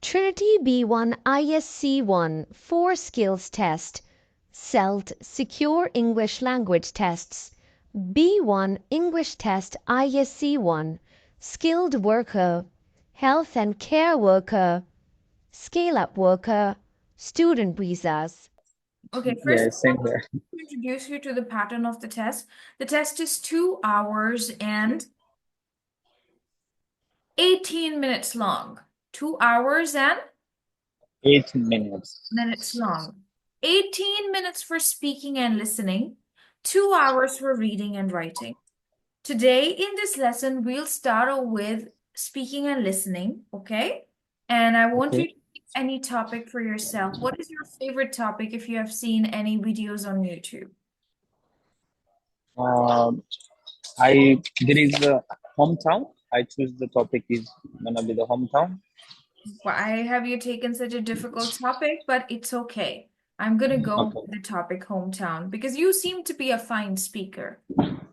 Trinity B1 ISC1 4 Skills Test, SELT Secure English Language Tests, B1 English Test ISC1, Skilled Worker, Health and Care Worker, Scale-Up Worker, Student Visas. Okay, first Yeah, same I here. want to introduce you to the pattern of the test. The test is 2 hours and 18 minutes long. 2 hours and 18 minutes. minutes long. 18 minutes for speaking and listening, 2 hours for reading and writing. Today in this lesson, we'll start with speaking and listening, okay? And I want you to pick any topic for yourself. What is your favorite topic if you have seen any videos on YouTube? There is a hometown. I choose the topic is gonna be the hometown. Why have you taken such a difficult topic? But it's okay. I'm gonna go Okay. with the topic hometown because you seem to be a fine speaker.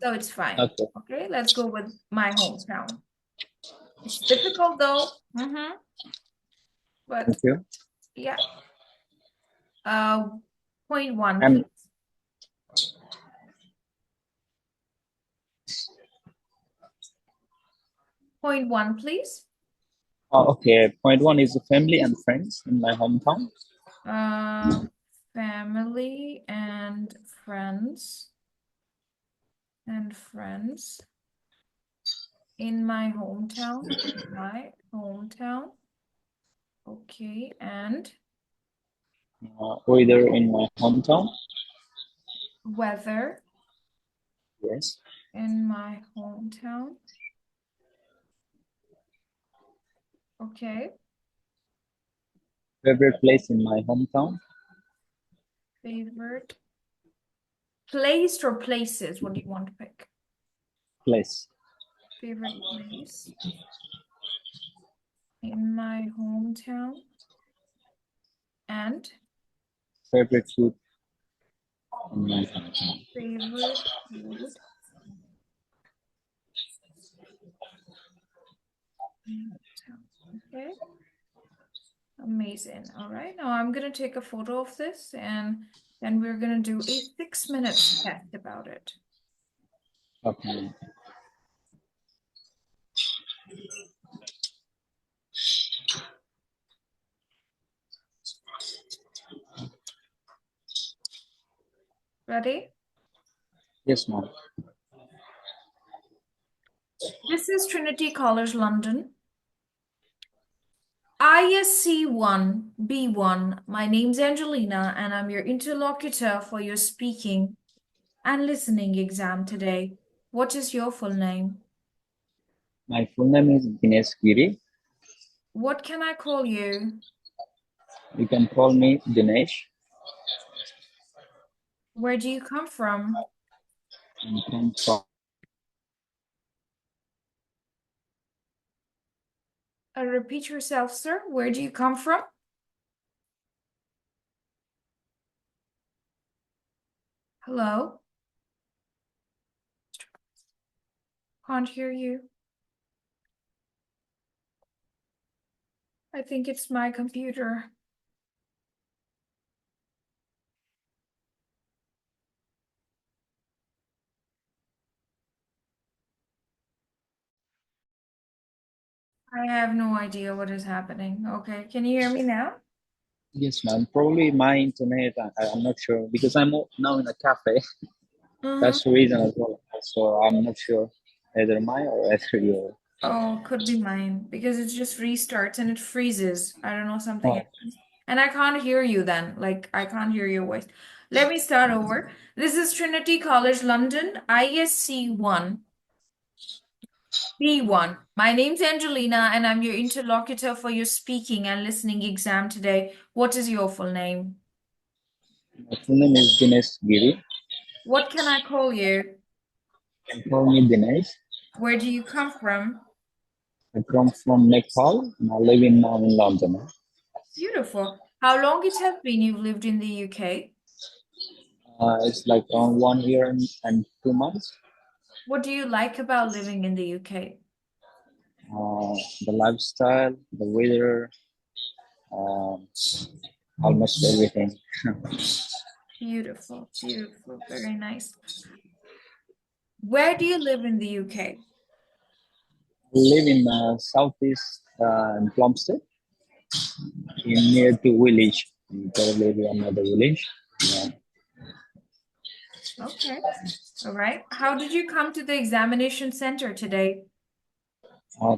So it's fine. Okay. Okay, let's go with my hometown. It's difficult though. But Thank you. yeah. Point one, And please. Point one, please. okay. Point one is the family and friends in my hometown. Family and friends in my hometown. Okay, and Weather in my hometown. weather Yes. in my hometown. Okay. Favorite place in my hometown. Favorite place or places? What do you want to pick? Place. Favorite place in my hometown. And Favorite food in my hometown. favorite food. Okay. Amazing. All right. Now I'm going to take a photo of this and then we're going to do a 6-minute test about it. Okay. Ready? Yes, ma'am. This is Trinity College London. ISC1 B1. My name's Angelina and I'm your interlocutor for your speaking and listening exam today. What is your full name? My full name is Dinesh Giri. What can I call you? You can call me Dinesh. Where do you come from? I come from Repeat yourself, sir. Where do you come from? Hello? Can't hear you. I think it's my computer. I have no idea what is happening. Okay, can you hear me now? Yes, ma'am. Probably my internet. I'm not sure because I'm now in a cafe. That's the reason as well. So I'm not sure either mine or either your. Oh, could be mine because it just restarts and it freezes. I don't know, something Oh, happens. And I can't hear you then. Like, I can't hear your voice. Let me start over. This is Trinity College London, ISC1, B1. My name's Angelina and I'm your interlocutor for your speaking and listening exam today. What is your full name? my full name is Dinesh Giri. What can I call you? You can call me Dinesh. Where do you come from? I come from Nepal and I live now in London. Beautiful. How long it has been you've lived in the UK? It's like around 1 year and 2 months. What do you like about living in the UK? The lifestyle, the weather, um, almost everything. Beautiful, beautiful, very nice. Where do you live in the UK? I live in southeast in Plumstead, near to village. Probably another village. Yeah. Okay, all right. How did you come to the examination center today?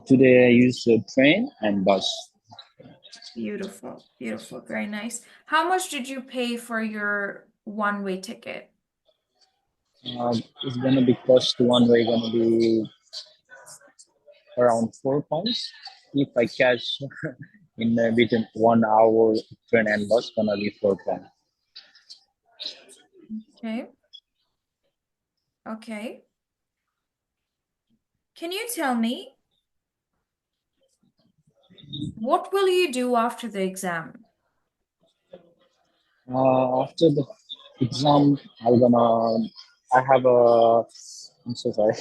Today I use the train and bus. Beautiful, beautiful, very nice. How much did you pay for your one-way ticket? It's gonna be cost one way gonna be around £4. If I catch in between 1 hour train and bus, gonna be £4. Okay, okay. Can you tell me what will you do after the exam? After the exam, I have a. I'm so sorry.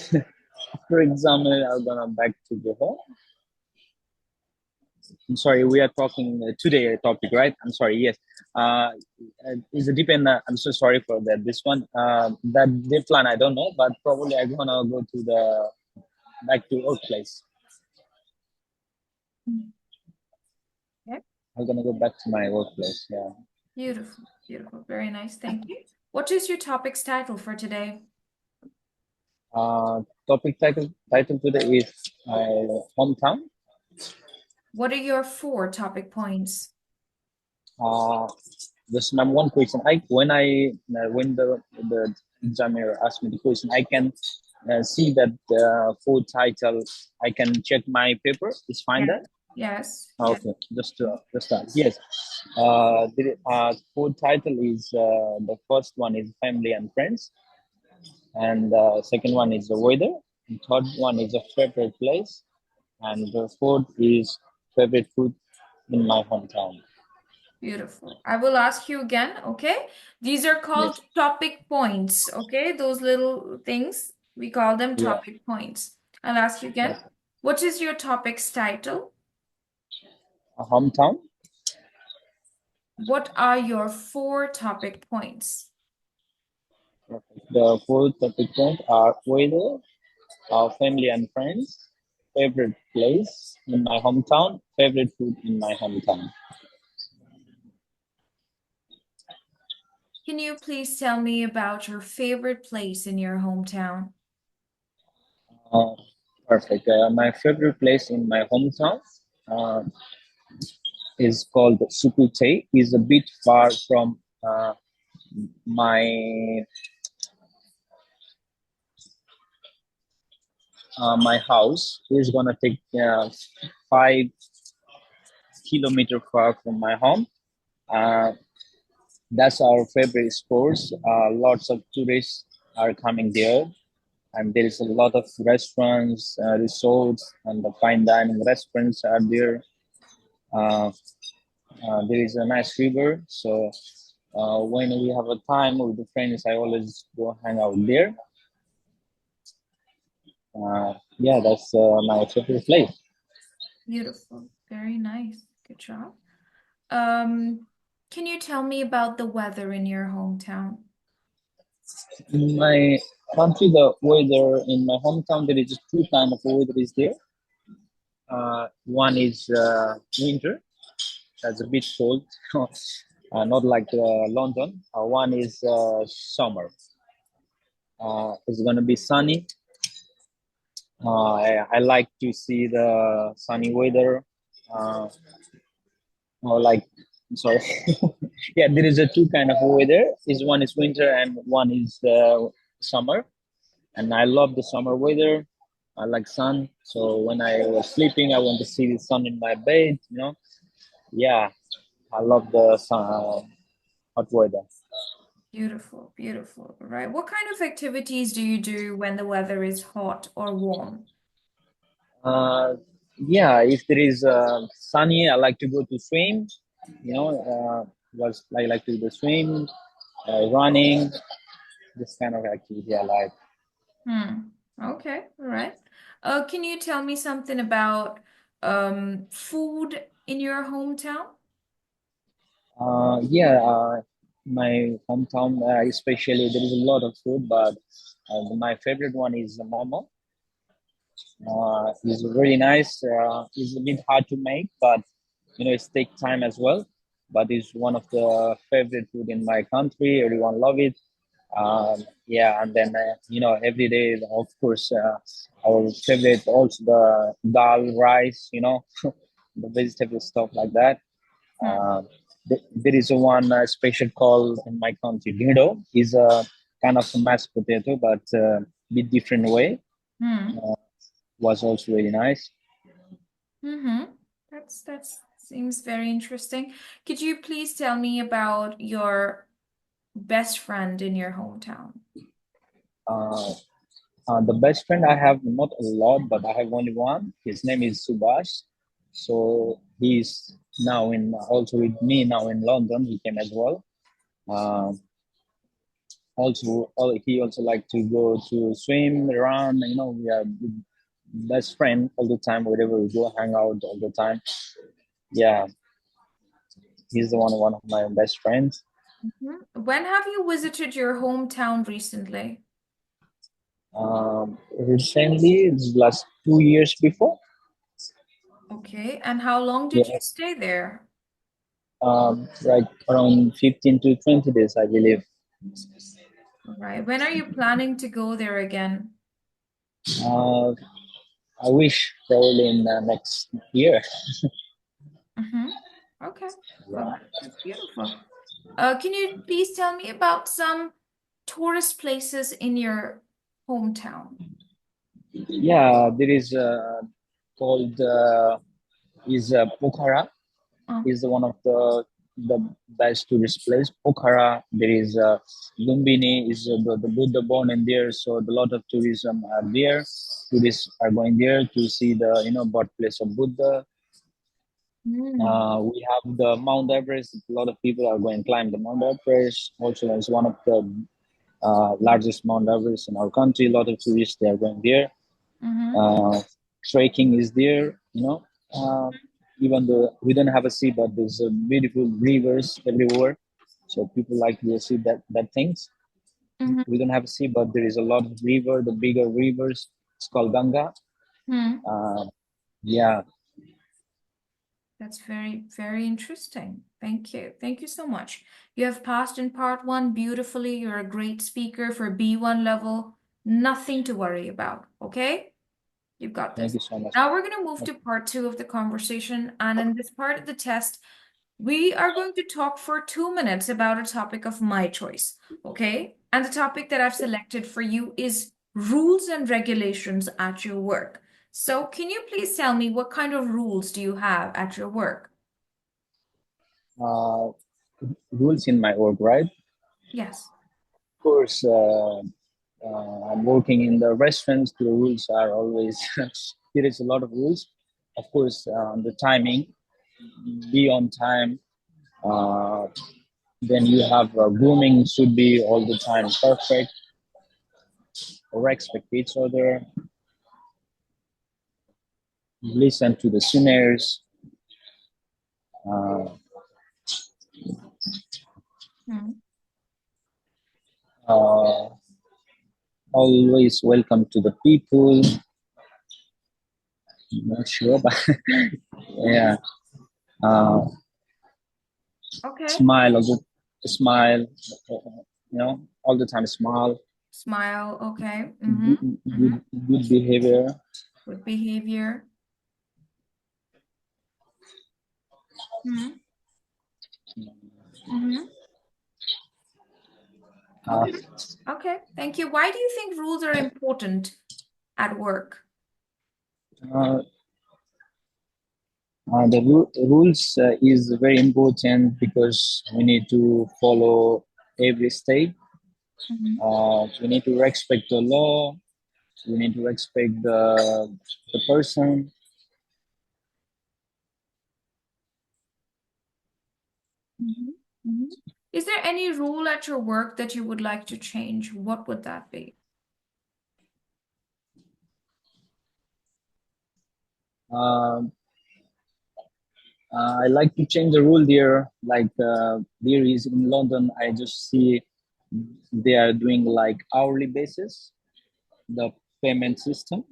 After exam, I'm gonna back to the home. I'm sorry, we are talking today topic, right? I'm sorry. Yes. Is it depend? I'm so sorry for that. This one, that day plan, I don't know, but probably I'm gonna go to the back to workplace. Okay, I'm gonna go back to my workplace. Yeah. beautiful, beautiful, very nice. Thank you. What is your topic's title for today? Topic title today is my hometown. What are your 4 topic points? Uh, just number one question. When the examiner asked me the question, I can see that full title. I can check my paper. Is fine Yeah. there. Yes, yes. Okay, just yes. The full title is the first one is family and friends, and second one is the weather. And third one is a favorite place, and the fourth is favorite food in my hometown. Beautiful. I will ask you again, okay? These are called Yes. topic points, okay? Those little things, we call them Yeah. topic points. I'll ask you again. Okay. What is your topic's title? A hometown. What are your 4 topic points? The four topic points are weather, our family and friends, favorite place in my hometown, favorite food in my hometown. Can you please tell me about your favorite place in your hometown? Uh, Perfect. My favorite place in my hometown uh, is called Sukute. Is a bit far from my my house. It's gonna take 5 kilometer far from my home. Uh, that's our favorite sports. Lots of tourists are coming there, and there is a lot of restaurants, resorts, and the fine dining restaurants are there. Uh, there is a nice river, so when we have a time with the friends, I always go hang out there. Yeah, that's my favorite place. Beautiful. Very nice. Good job. Can you tell me about the weather in your hometown? In my country, the weather in my hometown, there is two kind of weather is there. One is winter, that's a bit cold, not like London. One is summer. It's gonna be sunny. I like to see the sunny weather. Or like, I'm sorry. Yeah, there is a two kind of weather. Is one is winter and one is summer. And I love the summer weather. I like sun. So when I was sleeping, I want to see the sun in my bed. Yeah, I love the sun, hot weather. Beautiful, beautiful. Right. What kind of activities do you do when the weather is hot or warm? Uh, yeah, if there is sunny, I like to go to swim. Was I like to do swim, running, this kind of activity I like. Okay, all right. Can you tell me something about food in your hometown? Yeah, my hometown, especially there is a lot of food, but my favorite one is the momo. It's really nice. It's a bit hard to make, but it takes time as well. But it's one of the favorite food in my country. Everyone love it. Yeah, and then every day, of course, our favorite also the dal, rice. The vegetable stuff like that. Hmm. There is a one special called in my country. Dido is a kind of a mashed potato, but bit different way. Hmm. Was also really nice. Mm-hmm. That seems very interesting. Could you please tell me about your best friend in your hometown? Uh, the best friend I have not a lot, but I have only one. His name is Subhash. So he's now in also with me now in London. He came as well. Um, he also like to go to swim around. We are best friend all the time. Wherever we go, hang out all the time. Yeah, he's the one of my best friends. When have you visited your hometown recently? Recently, it's last 2 years before. Okay, and how long did you Yeah, stay there? like around 15 to 20 days, I believe. Right. When are you planning to go there again? Uh, I wish probably in next year. Mm-hmm. Okay. Well, Yeah, that's beautiful. Can you please tell me about some tourist places in your hometown? yeah. There is called is Pokhara. Oh. Is one of the best tourist place. Pokhara. There is Lumbini. Is the Buddha born in there, so a lot of tourism are there. Tourists are going there to see the birthplace of Buddha. Mm. We have the Mount Everest. A lot of people are going to climb the Mount Everest. Also, it's one of the largest Mount Everest in our country. A lot of tourists they are going there. Mm-hmm. Uh, Trekking is there. Even though we don't have a sea, but there's beautiful rivers everywhere. So people like to see that things. Mm-hmm. We don't have a sea, but there is a lot of river. The bigger rivers. It's called Ganga. Hmm. Uh, yeah, That's very, very interesting. Thank you. Thank you so much. You have passed in part one beautifully. You're a great speaker for B1 level. Nothing to worry about. Okay? You've got thank this. you so much. Now we're going to move to part two of the conversation. And in this part of the test, we are going to talk for 2 minutes about a topic of my choice. Okay? And the topic that I've selected for you is rules and regulations at your work. So, can you please tell me what kind of rules do you have at your work? Uh, Rules in my work, right? Yes. Of course, I'm working in the restaurants. The rules are always there is a lot of rules. Of course, the timing, be on time. Uh, then you have grooming should be all the time perfect. Respect each other. Listen to the seniors. Uh, Hmm. uh, Always welcome to the people. Not sure, but yeah. Uh, Okay. Smile, a good smile. All the time smile. Smile. Okay. Good, Mm-hmm. good behavior. Good behavior. Mm-hmm. Mm-hmm. Uh, Okay. Okay. Thank you. Why do you think rules are important at work? uh, the rules is very important because we need to follow every step. Mm-hmm. We need to respect the law. We need to respect the person. Mm-hmm. Mm-hmm. Is there any rule at your work that you would like to change? What would that be? Um, I like to change the rule there. Like there is in London, I just see they are doing like hourly basis, the payment system.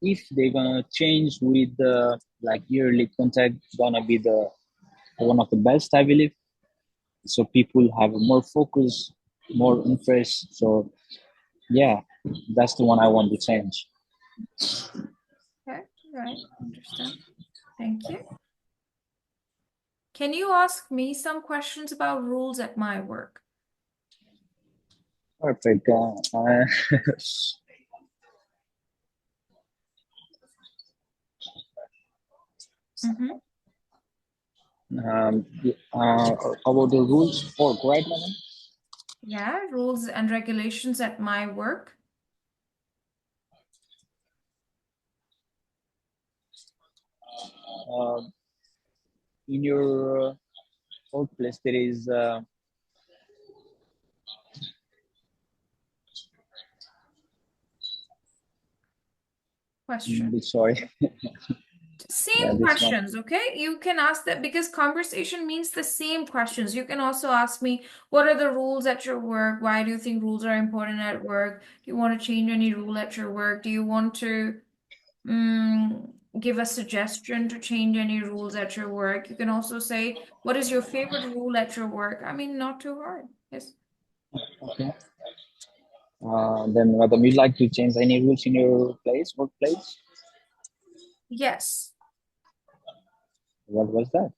If they're gonna change with the like yearly contract, gonna be the one of the best, I believe. So people have more focus, more interest. So yeah, that's the one I want to change. Okay, right, understand. Thank you. Can you ask me some questions about rules at my work? Perfect. Mm-hmm. About the rules for right, madam? Yeah, rules and regulations at my work. Uh, in your workplace, there is Question. sorry. Yeah, Same this one. questions, okay? You can ask that because conversation means the same questions. You can also ask me, what are the rules at your work? Why do you think rules are important at work? Do you want to change any rule at your work? Do you want to give a suggestion to change any rules at your work? You can also say, what is your favorite rule at your work? I mean, not too hard. Yes. Okay. Then, madam, you like to change any rules in your workplace? Yes. What was that?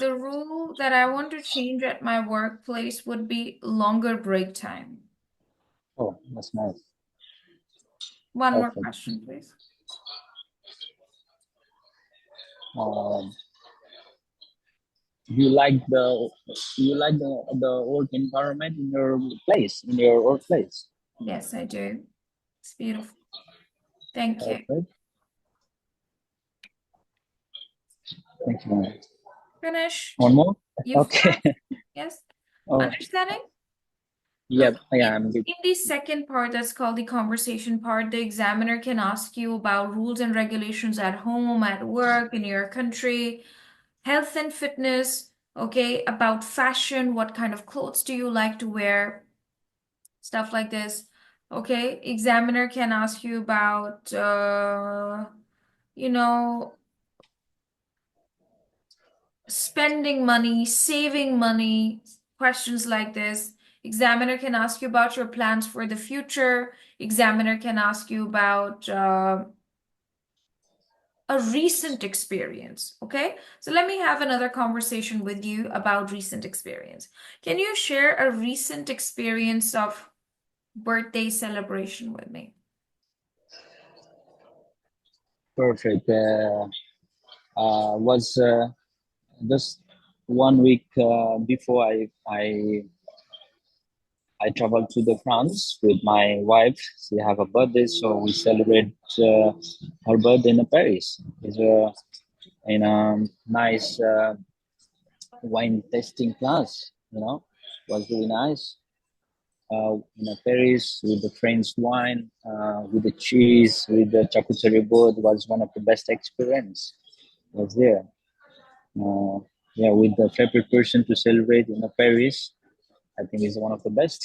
The rule that I want to change at my workplace would be longer break time. Oh, that's nice. One more Perfect. question, please. Um, you like the work environment in your workplace. Yes, I do. It's beautiful. Thank you. Perfect. Thank you. Finish. One more. You've Okay. yes. Oh, Understanding? yep. Look, Yeah, in the second part, that's called the conversation part, the examiner can ask you about rules and regulations at home, at work, in your country, health and fitness, okay, about fashion, what kind of clothes do you like to wear, stuff like this. Okay, examiner can ask you about, you know, spending money, saving money, questions like this. Examiner can ask you about your plans for the future. Examiner can ask you about a recent experience. Okay, so let me have another conversation with you about recent experience. Can you share a recent experience of birthday celebration with me? perfect. Was just 1 week before I traveled to the France with my wife. She have a birthday, so we celebrate her birthday in Paris. It's in a nice wine tasting class. Was really nice. In Paris with the French wine, with the cheese, with the charcuterie board was one of the best experience. Was there. Uh, yeah, with the favorite person to celebrate in Paris, I think is one of the best.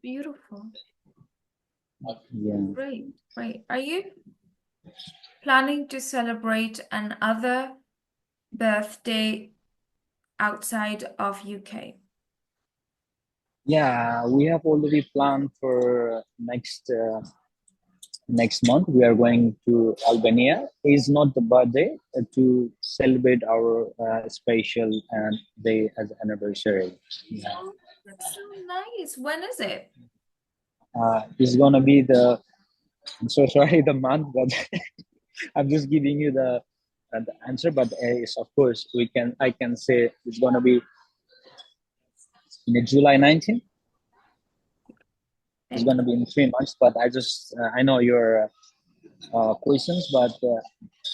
Beautiful. Yeah. Great, great. Are you planning to celebrate another birthday outside of UK? Yeah, we have already planned for next month. We are going to Albania. It's not the birthday to celebrate our special day as anniversary. Yeah. Oh, that's so nice. When is it? It's gonna be I'm so sorry the month, but I'm just giving you the answer. But it's, of course I can say it's gonna be in July 19th. It's Thank gonna be in 3 months. But I know your questions, but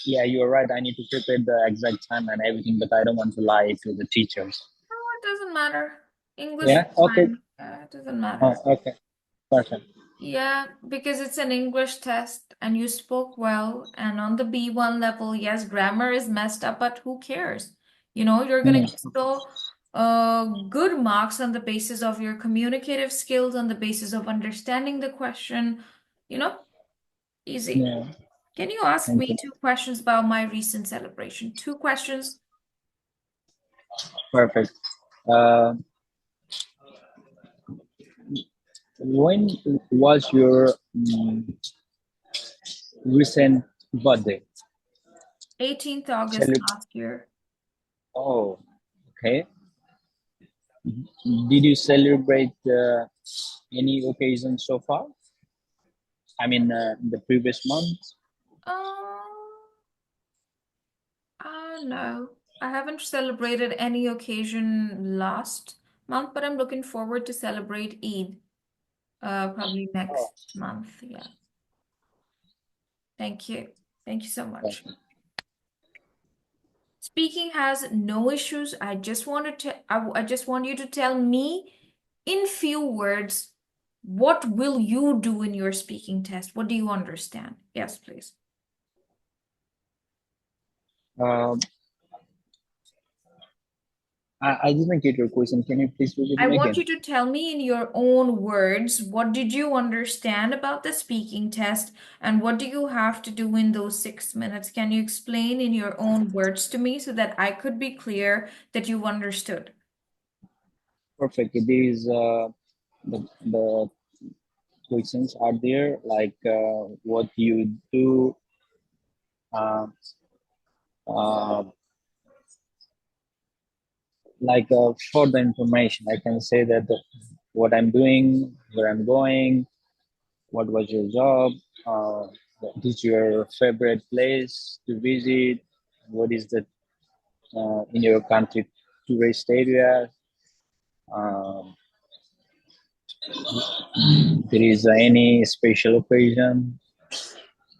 yeah, you're right. I need to prepare the exact time and everything, but I don't want to lie to the teachers. you. Oh, it doesn't matter. English is Yeah. Okay. fine. It doesn't matter. Okay. Perfect. Yeah, because it's an English test. and you spoke well. And on the B1 level, yes, grammar is messed up, but who cares? You're going to get so good marks on the basis of your communicative skills, on the basis of understanding the question. Easy. Yeah. Can you ask Thank me you. 2 questions about my recent celebration? 2 questions. Perfect. When was your recent birthday? 18th August Celeb- last year. oh, okay. Did you celebrate any occasion so far? I mean, the previous month? No, I haven't celebrated any occasion last month, but I'm looking forward to celebrate Eid, probably next month. Yeah. Thank you. Thank you so much. Okay. Speaking has no issues. I just want you to tell me in few words, what will you do in your speaking test? What do you understand? Yes, please. Um, I didn't get your question. Can you please repeat I it want again? you to tell me in your own words, what did you understand about the speaking test and what do you have to do in those 6 minutes? Can you explain in your own words to me so that I could be clear that you've understood? Perfect. These the questions are there, like what you do, uh, uh, like further information. I can say that what I'm doing, where I'm going, what was your job, what is your favorite place to visit, what is the in your country tourist area. Um, there is any special occasion.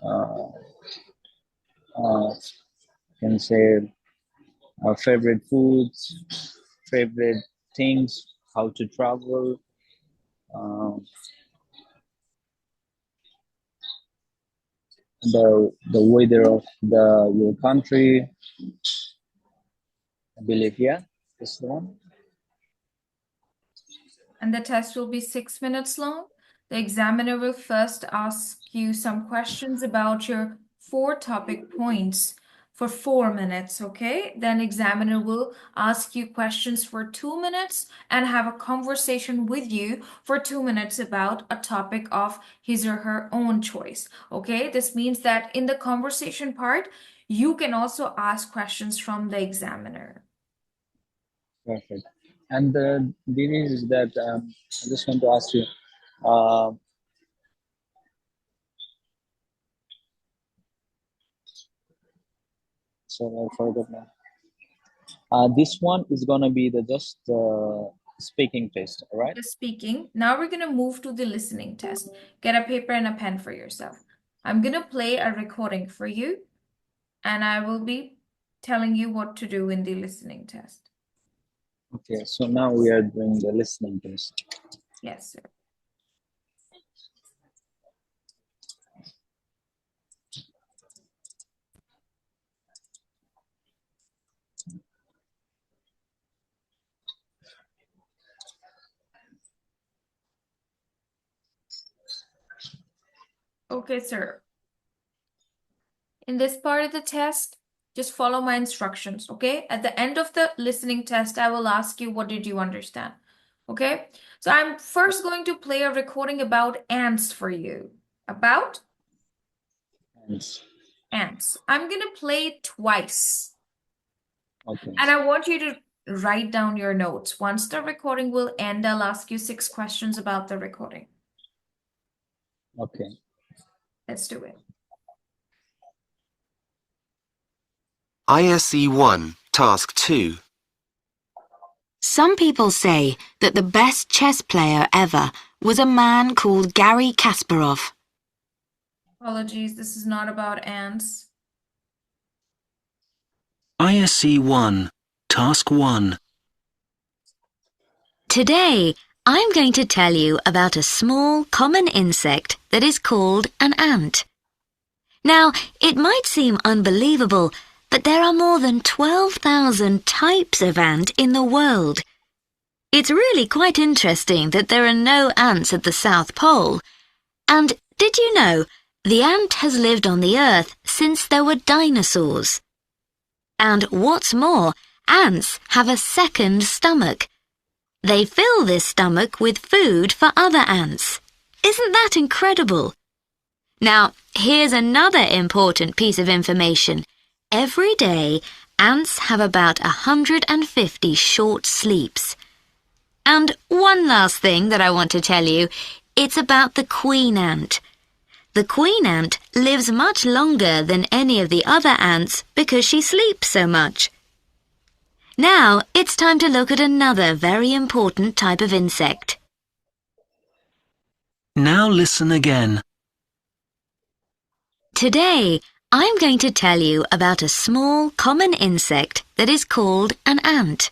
Uh, can say favorite foods, favorite things, how to travel, um, the weather of your country. I believe, yeah, this one. And the test will be 6 minutes long. The examiner will first ask you some questions about your 4 topic points for 4 minutes, okay? Then examiner will ask you questions for 2 minutes and have a conversation with you for 2 minutes about a topic of his or her own choice, okay? This means that in the conversation part, you can also ask questions from the examiner. Perfect. And the thing is that I just want to ask you, uh, so I forgot now. This one is gonna be the just speaking test, all right? The speaking. Now we're going to move to the listening test. Get a paper and a pen for yourself. I'm going to play a recording for you, and I will be telling you what to do in the listening test. Okay, so now we are doing the listening test. Yes, sir. Okay, sir. In this part of the test, just follow my instructions, okay? At the end of the listening test, I will ask you, what did you understand? Okay? So I'm first going to play a recording about ants for you. About Yes. ants. I'm going to play it twice. Okay. And I want you to write down your notes. Once the recording will end, I'll ask you 6 questions about the recording. Okay. Let's do it. ISE 1, Task 2. Some people say that the best chess player ever was a man called Garry Kasparov. Apologies, this is not about ants. ISE 1, Task 1. Today, I'm going to tell you about a small, common insect that is called an ant. Now, it might seem unbelievable, but there are more than 12,000 types of ant in the world. It's really quite interesting that there are no ants at the South Pole. And did you know, the ant has lived on the Earth since there were dinosaurs. And what's more, ants have a second stomach. They fill this stomach with food for other ants. Isn't that incredible? Now, here's another important piece of information. Every day, ants have about 150 short sleeps. And one last thing that I want to tell you, it's about the queen ant. The queen ant lives much longer than any of the other ants because she sleeps so much. Now, it's time to look at another very important type of insect. Now listen again. Today, I'm going to tell you about a small, common insect that is called an ant.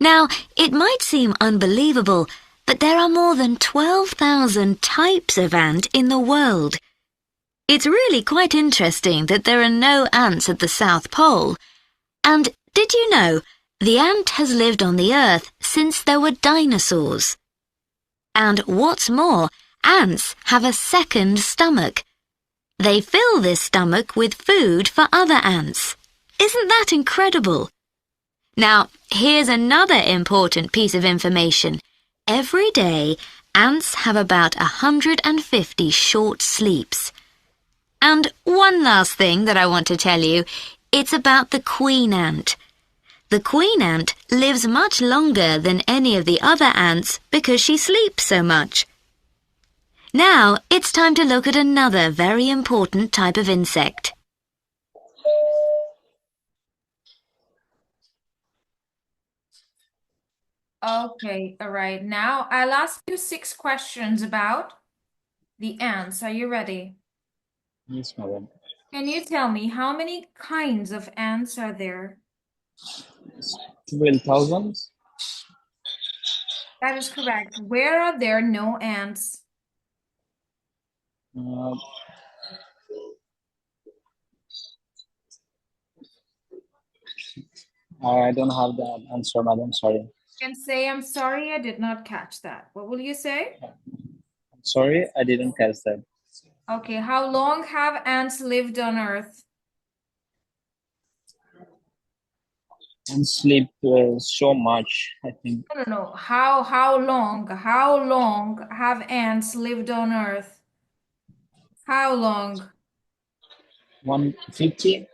Now, it might seem unbelievable, but there are more than 12,000 types of ant in the world. It's really quite interesting that there are no ants at the South Pole. And did you know, the ant has lived on the Earth since there were dinosaurs. And what's more, ants have a second stomach. They fill this stomach with food for other ants. Isn't that incredible? Now, here's another important piece of information. Every day, ants have about 150 short sleeps. And one last thing that I want to tell you, it's about the queen ant. The queen ant lives much longer than any of the other ants because she sleeps so much. Now, it's time to look at another very important type of insect. Okay, all right. Now I'll ask you 6 questions about the ants. Are you ready? Yes, madam. Can you tell me how many kinds of ants are there? 12,000. That is correct. Where are there no ants? I don't have the answer, madam. Sorry. You can say, I'm sorry, I did not catch that. What will you say? Sorry, I didn't catch that. Okay, how long have ants lived on Earth? And sleep so much, I think. No. How long? How long have ants lived on Earth? How long? 150.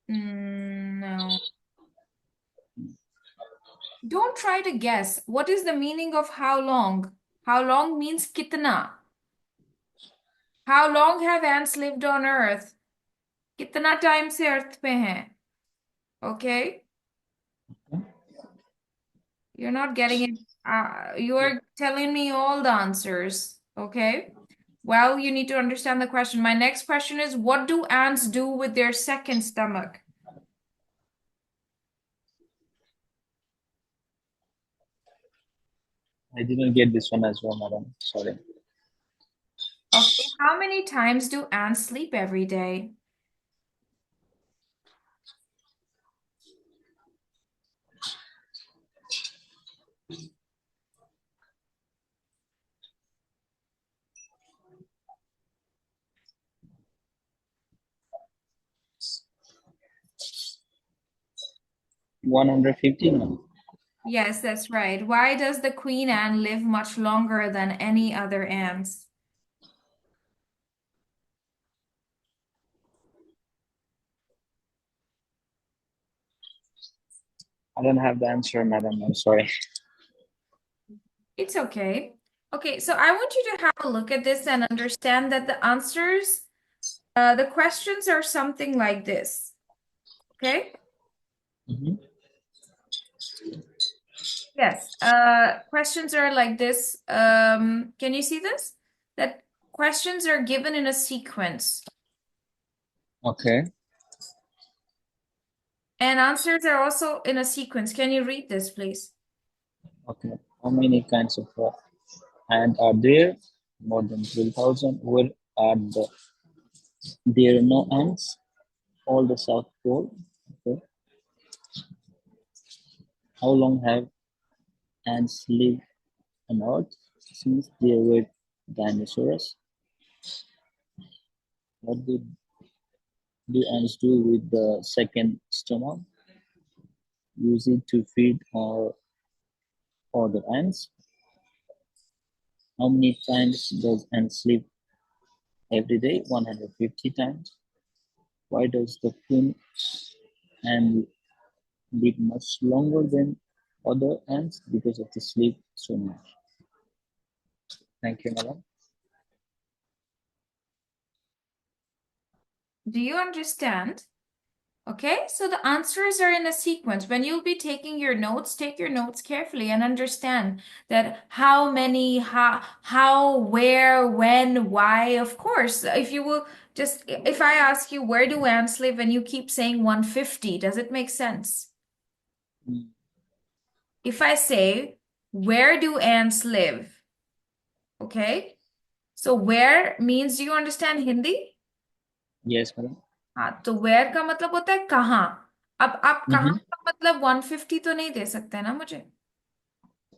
No. Don't try to guess. What is the meaning of how long? How long means kitna. How long have ants lived on Earth? Kitna time se Earth pe hain? Okay? You're not getting it. You are telling me all the answers. Okay? Well, you need to understand the question. My next question is, what do ants do with their second stomach? I didn't get this one as well, madam. Sorry. Okay, how many times do ants sleep every day? $150. Yes, that's right. Why does the queen ant live much longer than any other ants? I don't have the answer, madam. I'm sorry. It's okay. Okay, so I want you to have a look at this and understand that the answers, the questions are something like this. Okay? Mhm. Yes, questions are like this. Can you see this? That questions are given in a sequence. Okay. And answers are also in a sequence. Can you read this, please? Okay. How many kinds of ants are there? More than 12,000. Where are the There are no ants on the South Pole. Okay. How long have ants lived on Earth? Since there were dinosaurs. What do ants do with the second stomach? Use it to feed or other ants. How many times does ant sleep every day? 150 times. Why does the queen ant live much longer than other ants? Because of the sleep so much. Thank you, madam. Do you understand? Okay, so the answers are in a sequence. When you'll be taking your notes, take your notes carefully and understand that how many, how, where, when, why. Of course, if you will just, if I ask you, where do ants live, and you keep saying 150, does it make sense? If I say, where do ants live? Okay, so where means, do you understand Hindi? Yes, madam. हाँ, तो where का मतलब होता है कहाँ. अब आप कहाँ का मतलब 150 तो नहीं दे सकते ना मुझे.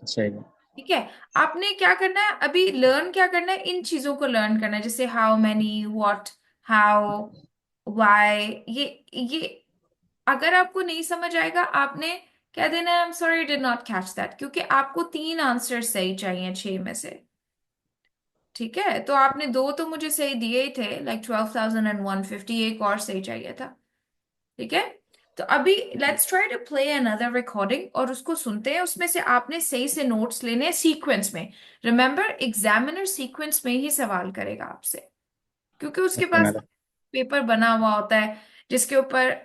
सही. ठीक है, आपने क्या करना है अभी, लर्न क्या करना है, इन चीजों को लर्न करना है, जैसे how many, what, how, why. ये अगर आपको नहीं समझ आएगा, आपने क्या देना है, I am sorry did not catch that, क्योंकि आपको 3 आंसर सही चाहिए 6 में से. ठीक है, तो आपने 2 तो मुझे सही दिए ही थे, लाइक 12,150, एक और सही चाहिए था. ठीक है, तो अभी let's try to play another recording और उसको सुनते हैं. उसमें से आपने सही से नोट्स लेने हैं सीक्वेंस में. रिमेंबर, एग्जामिनर सीक्वेंस में ही सवाल करेगा आपसे, क्योंकि उसके Okay, पास madam. पेपर बना हुआ होता है जिसके ऊपर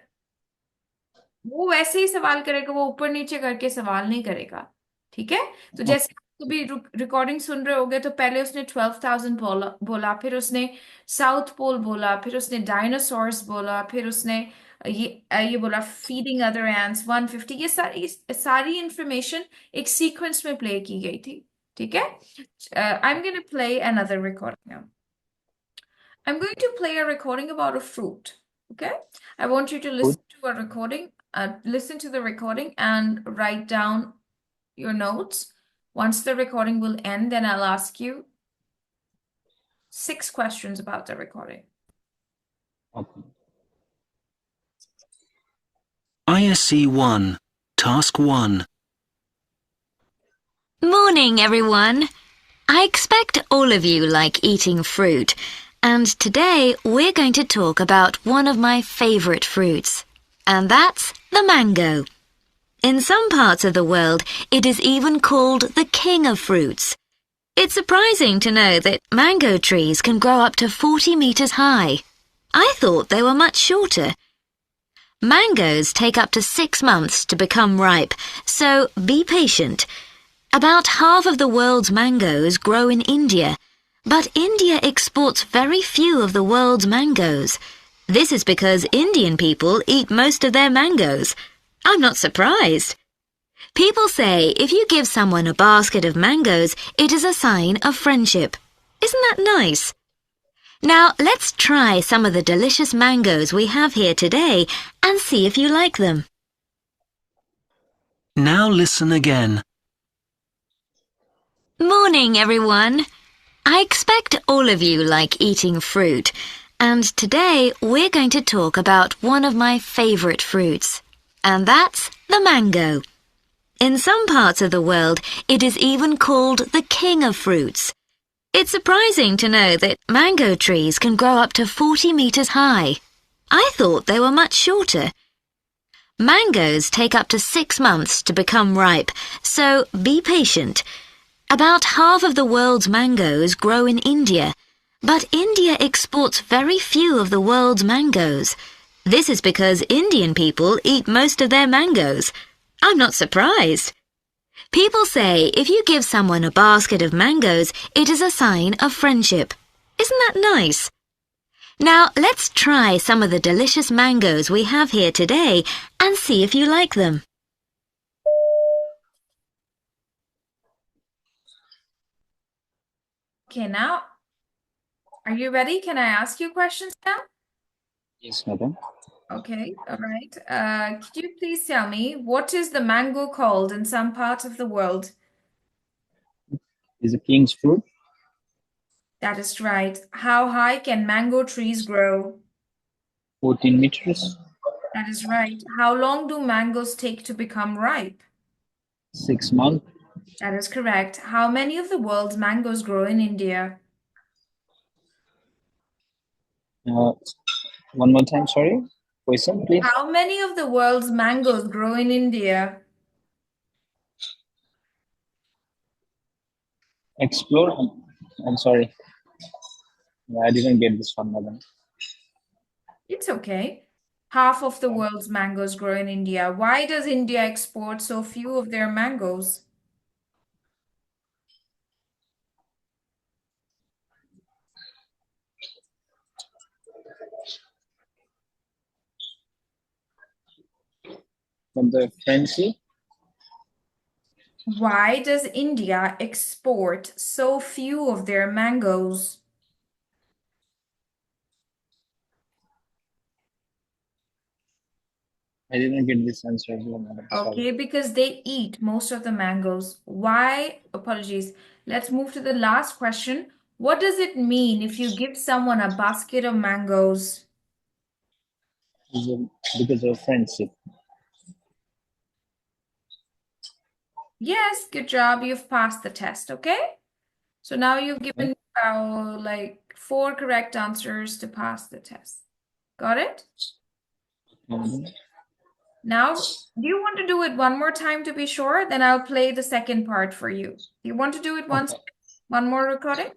वो वैसे ही सवाल करेगा, वो ऊपर नीचे करके सवाल नहीं करेगा. ठीक है, तो जैसे आप भी रिकॉर्डिंग सुन रहे होगे, तो पहले उसने 12,000 बोला, फिर उसने साउथ पोल बोला, फिर उसने डायनासोर्स बोला, फिर उसने ये बोला फीडिंग अदर एंट्स 150. ये सारी इंफॉर्मेशन एक सीक्वेंस में प्ले की गई थी. ठीक है, I am going to play another recording now. I'm going to play a recording about a fruit. Okay, I want you to listen to a recording, listen to the recording and write down your notes. Once the recording will end, then I'll ask you 6 questions about the recording. Okay. ISE 1, Task 1. Morning, everyone. I expect all of you like eating fruit, and today we're going to talk about one of my favourite fruits, and that's the mango. In some parts of the world, it is even called the king of fruits. It's surprising to know that mango trees can grow up to 40 metres high. I thought they were much shorter. Mangoes take up to 6 months to become ripe, so be patient. About half of the world's mangoes grow in India, but India exports very few of the world's mangoes. This is because Indian people eat most of their mangoes. I'm not surprised. People say if you give someone a basket of mangoes, it is a sign of friendship. Isn't that nice? Now let's try some of the delicious mangoes we have here today and see if you like them. Now listen again. Morning, everyone. I expect all of you like eating fruit, and today we're going to talk about one of my favourite fruits, and that's the mango. In some parts of the world, it is even called the king of fruits. It's surprising to know that mango trees can grow up to 40 metres high. I thought they were much shorter. Mangoes take up to 6 months to become ripe, so be patient. About half of the world's mangoes grow in India, but India exports very few of the world's mangoes. This is because Indian people eat most of their mangoes. I'm not surprised. People say if you give someone a basket of mangoes, it is a sign of friendship. Isn't that nice? Now let's try some of the delicious mangoes we have here today and see if you like them. Okay, now, are you ready? Can I ask you questions now? Yes, madam. Okay, all right. Could you please tell me what is the mango called in some parts of the world? Is a king's fruit? That is right. How high can mango trees grow? 14 meters, That is right. How long do mangoes take to become ripe? 6 months. That is correct. How many of the world's mangoes grow in India? One more time, sorry. Question, please. How many of the world's mangoes grow in India? Explore. I'm sorry. I didn't get this one, madam. It's okay. Half of the world's mangoes grow in India. Why does India export so few of their mangoes? From the fancy, Why does India export so few of their mangoes? I didn't get this answer as well, madam. Sorry. Okay, because they eat most of the mangoes. Why? Apologies. Let's move to the last question. What does it mean if you give someone a basket of mangoes? Because of friendship. Yes, good job. You've passed the test, okay? So now you've given like 4 correct answers to pass the test. Got it? Mhm. Now, do you want to do it one more time to be sure? Then I'll play the second part for you. Do you want to do it once, Okay. one more recording?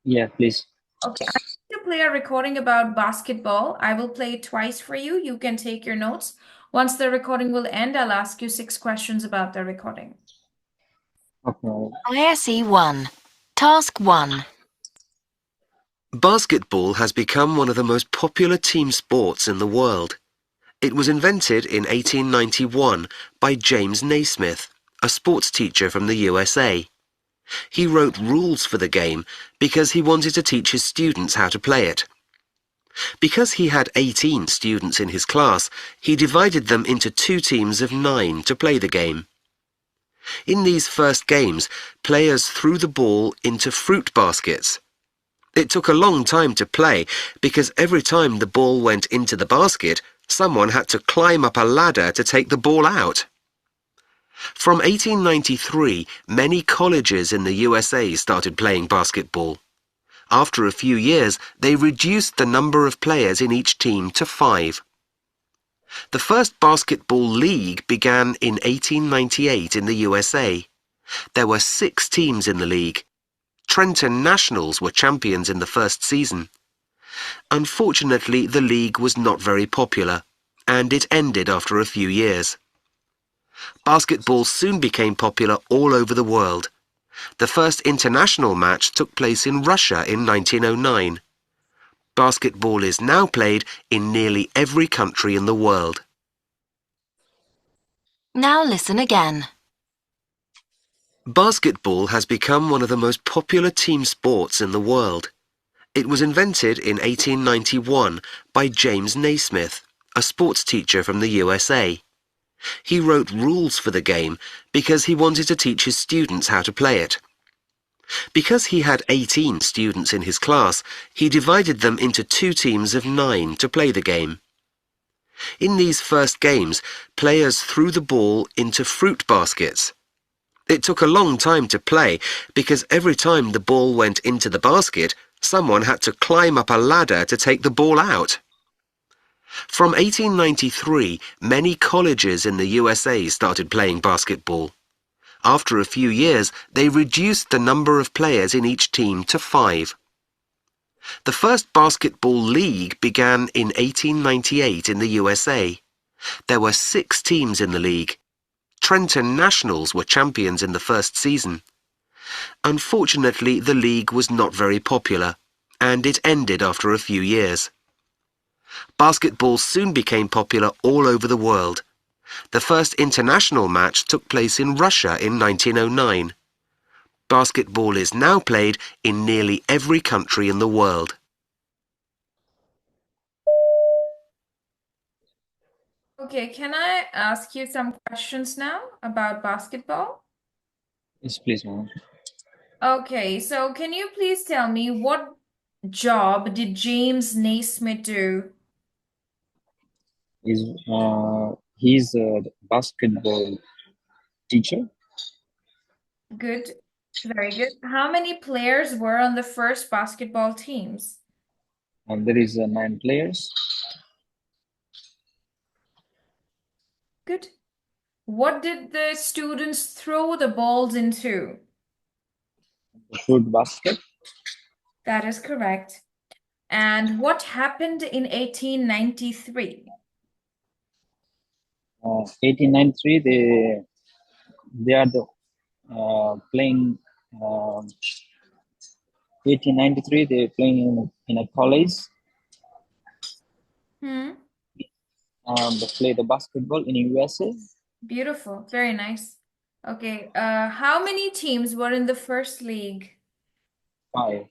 Yeah, please. Okay, I'm going to play a recording about basketball. I will play it twice for you. You can take your notes. Once the recording will end, I'll ask you 6 questions about the recording. Okay. ISE 1. Task 1. Basketball has become one of the most popular team sports in the world. It was invented in 1891 by James Naismith, a sports teacher from the USA. He wrote rules for the game because he wanted to teach his students how to play it. Because he had 18 students in his class, he divided them into 2 teams of 9 to play the game. In these first games, players threw the ball into fruit baskets. It took a long time to play because every time the ball went into the basket, someone had to climb up a ladder to take the ball out. From 1893, many colleges in the USA started playing basketball. After a few years, they reduced the number of players in each team to 5. The first basketball league began in 1898 in the USA. There were 6 teams in the league. Trenton Nationals were champions in the first season. Unfortunately, the league was not very popular, and it ended after a few years. Basketball soon became popular all over the world. The first international match took place in Russia in 1909. Basketball is now played in nearly every country in the world. Now listen again. Basketball has become one of the most popular team sports in the world. It was invented in 1891 by James Naismith, a sports teacher from the USA. He wrote rules for the game because he wanted to teach his students how to play it. Because he had 18 students in his class, he divided them into 2 teams of 9 to play the game. In these first games, players threw the ball into fruit baskets. It took a long time to play because every time the ball went into the basket, someone had to climb up a ladder to take the ball out. From 1893, many colleges in the USA started playing basketball. After a few years, they reduced the number of players in each team to 5. The first basketball league began in 1898 in the USA. There were 6 teams in the league. Trenton Nationals were champions in the first season. Unfortunately, the league was not very popular, and it ended after a few years. Basketball soon became popular all over the world. The first international match took place in Russia in 1909. Basketball is now played in nearly every country in the world. Okay, can I ask you some questions now about basketball? Yes, please, ma'am. Okay, so can you please tell me what job did James Naismith do? He's a basketball teacher. Good, very good. How many players were on the first basketball teams? And there is 9 players. Good. What did the students throw the balls into? The fruit basket. That is correct. And what happened in 1893? 1893. They are the playing. 1893. They're playing in a college. Hmm. They play the basketball in USA. Beautiful. Very nice. Okay. How many teams were in the first league? 5.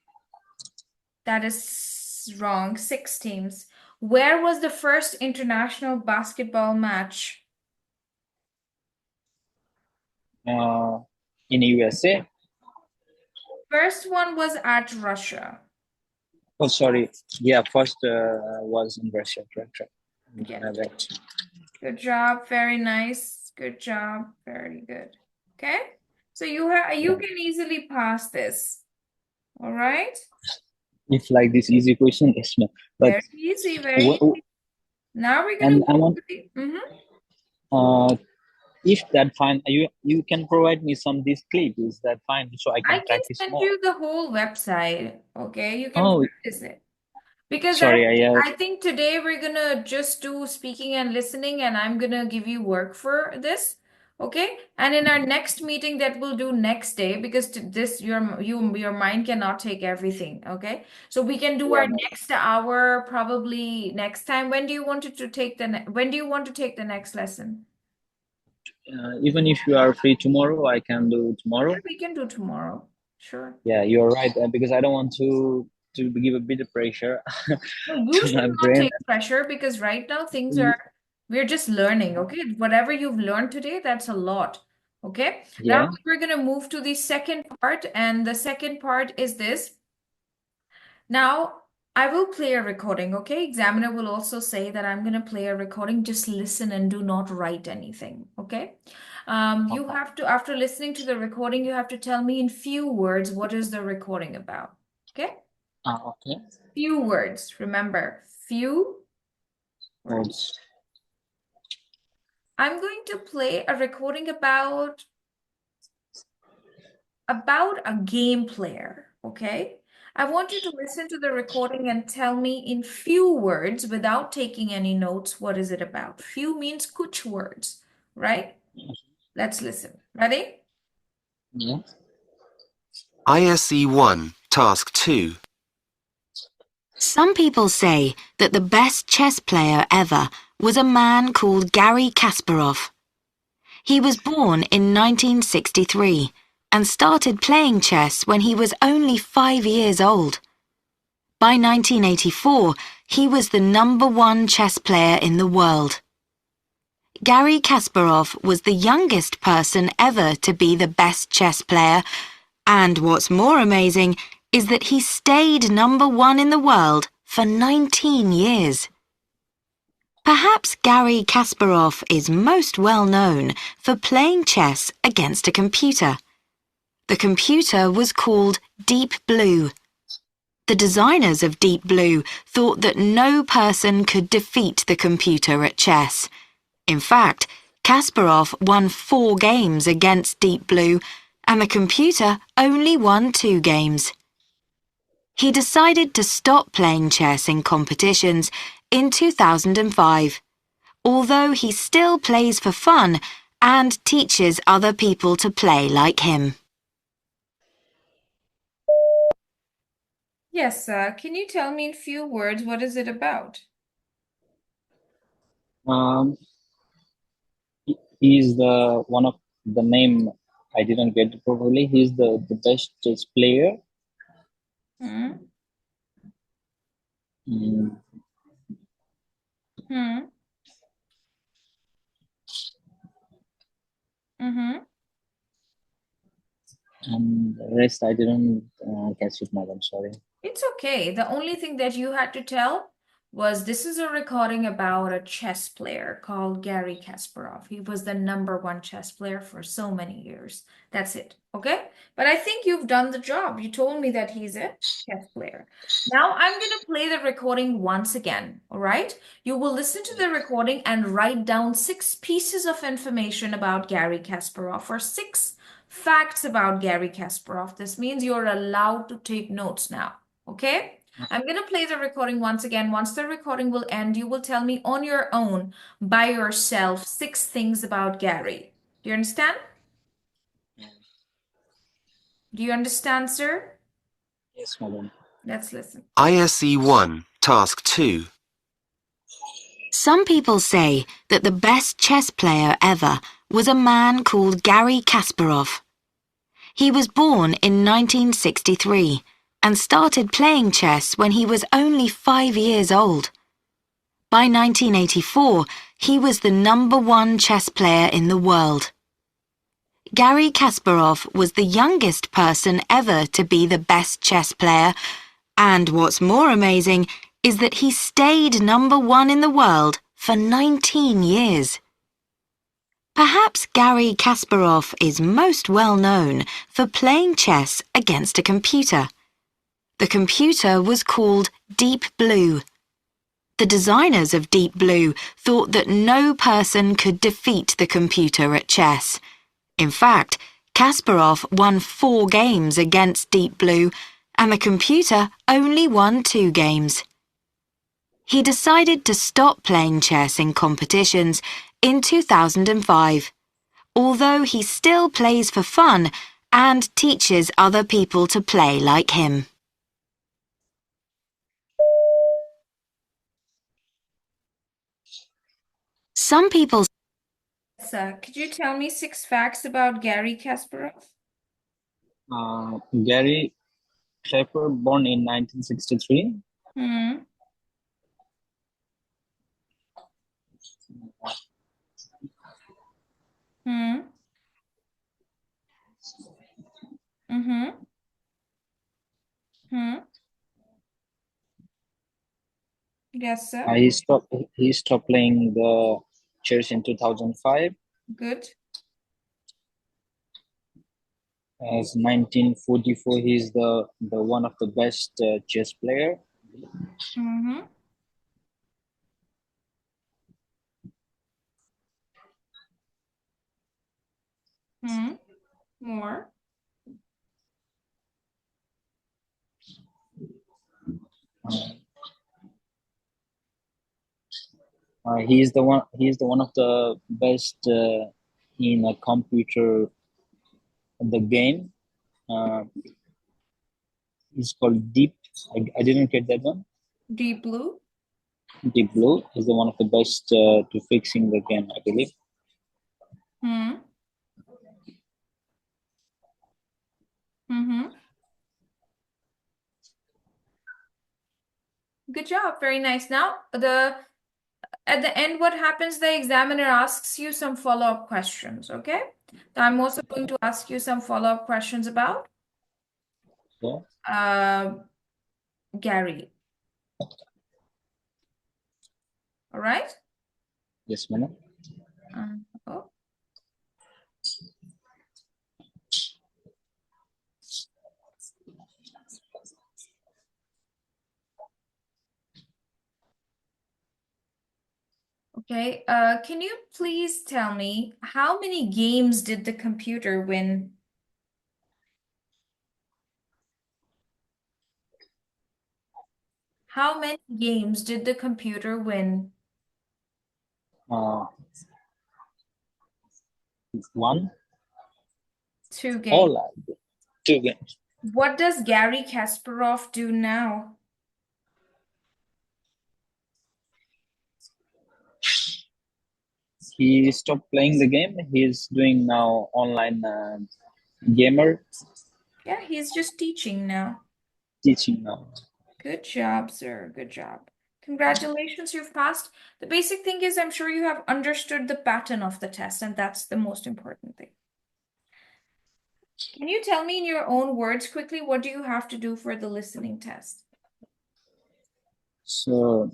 That is wrong. 6 teams. Where was the first international basketball match? In USA. First one was at Russia. Oh, sorry. Yeah, first was in Russia. Correct. Yeah. Right. Good job. Very nice. Good job. Very good. Okay. So you can easily pass this. All right. If like this easy question, yes, no. But Very easy. Very easy. Now we're gonna and I move want, to the. Mhm. if that fine, you can provide me some this clip. Is that fine? So I I can can practice send more. you the whole website. Okay, you can Oh, practice it. Because sorry. I think today we're gonna just do speaking and listening, and I'm gonna give you work for this. Okay? And in our next meeting that we'll do next day, because this your mind cannot take everything. Okay? So we can do Yeah, our next hour probably next time. When do you want it to take when do you want to take the next lesson? even if you are free tomorrow, I can do tomorrow. Yeah, we can do tomorrow. Sure. Yeah, you're right. Because I don't want to give a bit of pressure No, you to should my not brain. take pressure because right now we're just learning, okay? Whatever you've learned today, that's a lot, okay? Now Yeah. we're going to move to the second part, and the second part is this. Now, I will play a recording, okay? Examiner will also say that I'm going to play a recording. Just listen and do not write anything, okay? You have to, after listening to the recording, you have to tell me in few words what is the recording about, okay? Okay. Few words, remember, few words. Words. I'm going to play a recording about a game player, okay? I want you to listen to the recording and tell me in few words without taking any notes what is it about. Few means kuch words, right? Let's listen. Ready? Yeah. ISE 1, Task 2. Some people say that the best chess player ever was a man called Garry Kasparov. He was born in 1963 and started playing chess when he was only 5 years old. By 1984, he was the #1 chess player in the world. Garry Kasparov was the youngest person ever to be the best chess player, and what's more amazing is that he stayed #1 in the world for 19 years. Perhaps Garry Kasparov is most well known for playing chess against a computer. The computer was called Deep Blue. The designers of Deep Blue thought that no person could defeat the computer at chess. In fact, Kasparov won 4 games against Deep Blue, and the computer only won 2 games. He decided to stop playing chess in competitions in 2005, although he still plays for fun and teaches other people to play like him. Yes, can you tell me in few words what is it about? Um, he's the one of the name I didn't get it properly. He's the best chess player. Hmm? Mm, Hmm? Rest I didn't catch it, madam. Sorry. It's okay. The only thing that you had to tell was this is a recording about a chess player called Gary Kasparov. He was the #1 chess player for so many years. That's it. Okay? But I think you've done the job. You told me that he's a chess player. Now I'm going to play the recording once again. All right? You will listen to the recording and write down 6 pieces of information about Gary Kasparov or 6 facts about Gary Kasparov. This means you're allowed to take notes now. Okay? I'm going to play the recording once again. Once the recording will end, you will tell me on your own, by yourself, 6 things about Gary. Do you understand? Do you understand, sir? Yes, madam. Let's listen. ISE 1, Task 2. Some people say that the best chess player ever was a man called Gary Kasparov. He was born in 1963 and started playing chess when he was only 5 years old. By 1984, he was the #1 chess player in the world. Gary Kasparov was the youngest person ever to be the best chess player, and what's more amazing is that he stayed #1 in the world for 19 years. Perhaps Gary Kasparov is most well known for playing chess against a computer. The computer was called Deep Blue. The designers of Deep Blue thought that no person could defeat the computer at chess. In fact, Kasparov won 4 games against Deep Blue, and the computer only won 2 games. He decided to stop playing chess in competitions in 2005, although he still plays for fun and teaches other people to play like him. Some people Could you tell me 6 facts about Gary Kasparov? Gary Schaefer, born in 1963. Hmm. Hmm. Mm-hmm. Hmm. Yes, sir. He stopped playing the chess in 2005. Good. As 1944, he's the one of the best chess player. Mm-hmm. Hmm. More. He's the one. He's the one of the best in a computer. The game. It's called Deep. I didn't get that one. Deep Blue. Deep Blue is the one of the best to fixing the game, I believe. Hmm. Mm-hmm. Good job. Very nice. Now, at the end, what happens? The examiner asks you some follow-up questions, okay? I'm also going to ask you some follow-up questions about So, Gary. All right? yes, madam. Oh. Okay. Can you please tell me how many games did the computer win? How many games did the computer win? Uh, one. 2 games. All 2 games. What does Gary Kasparov do now? He stopped playing the game. He's doing now online gamer Yeah, he's just teaching now. teaching now. Good job, sir. Good job. Congratulations, you've passed. The basic thing is I'm sure you have understood the pattern of the test, and that's the most important thing. Can you tell me in your own words quickly, what do you have to do for the listening test? So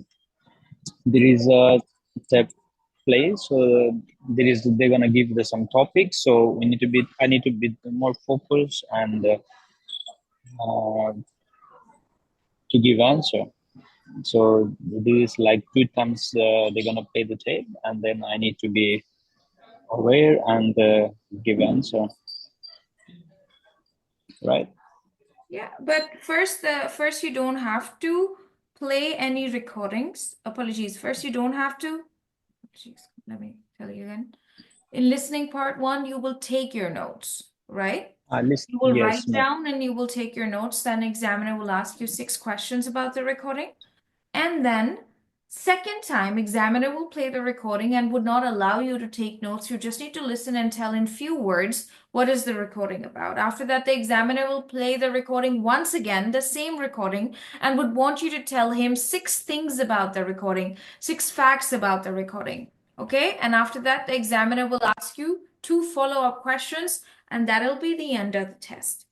there is a step play. So they're gonna give the some topics. So I need to be more focused and to give answer. So this is like 2 times they're gonna play the tape, and then I need to be aware and give answer. Right? Yeah, but first you don't have to play any recordings. Apologies. First you don't have to. Jeez, let me tell you again. In listening part 1, you will take your notes, right? Listen, You will yes, write ma'am. down and you will take your notes. Then examiner will ask you 6 questions about the recording. And then second time, examiner will play the recording and would not allow you to take notes. You just need to listen and tell in few words what is the recording about. After that, the examiner will play the recording once again, the same recording, and would want you to tell him 6 things about the recording, 6 facts about the recording. Okay? And after that, the examiner will ask you 2 follow-up questions, and that'll be the end of the test.